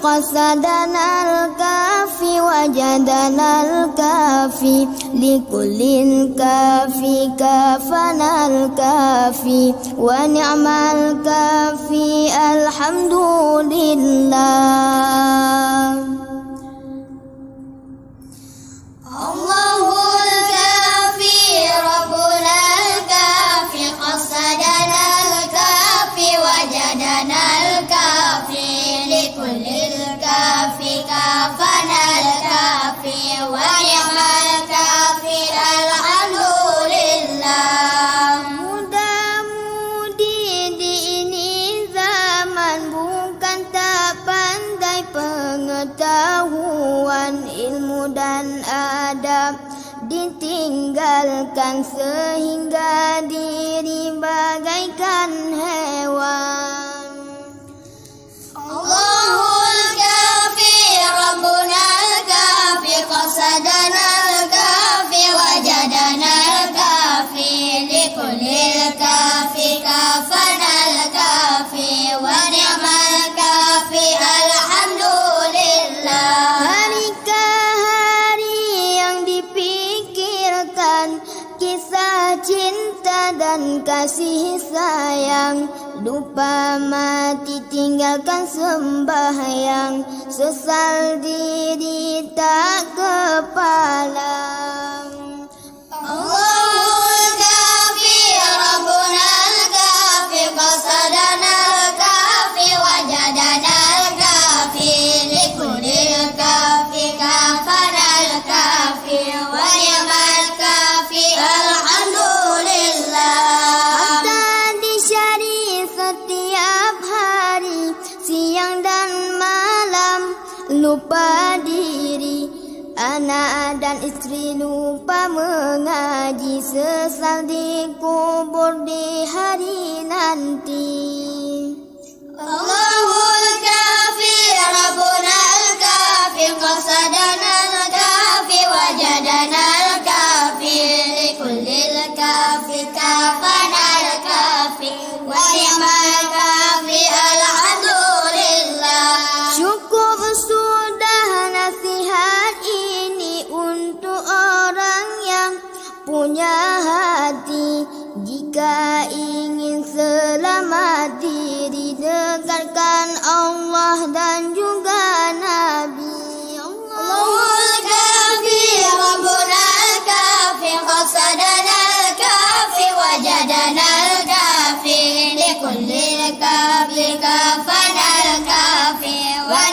قصدنا الكافي وجدنا الكافي لكل الكافي كافنا الكافي ونعم الكافي الحمد لله. الله الكافي ربنا الكافي قصدنا الكافي وجدنا الكافي لكل الكافي كافنا الكافي ونعم الكافي الحمد لله. Muda-mudi di ini zaman bukan tak pandai pengetahuan, ilmu dan adab ditinggalkan sehingga diri bagaikan hewan. Allahul kafi Rabbuna al-kafi qasadana al-kafi wajadana al-kafi likullil kafi kafana al-kafi wa ni'mal kafi alhamdulillah. Kisah cinta dan kasih sayang, lupa mati tinggalkan sembahyang, sesal diri tak kepalang. Allahul kafi Rabbuna al-kafi qasadana al-kafi wajadana al-kafi likullil kafi kafana al-kafi wa ni'mal kafi alhamdulillah. Harta dicari setiap hari, siang dan malam, lupa diri. Anak dan istri lupa mengaji, sesal dikubur di hari nanti. Allahul kafi Rabbuna al-kafi qasadana al-kafi wajadana al-kafi likullil kafi kafana al-kafi wa ni'mal kafi alhamdulillah. Cukup sudah nasihat ini untuk orang yang punya hati. Jika ingin selamat diri, dekatkan Allah dan juga Nabi. Allahul kafi Rabbuna al-kafi qasadana al-kafi wajadana al-kafi likullil kafi kafana al-kafi wa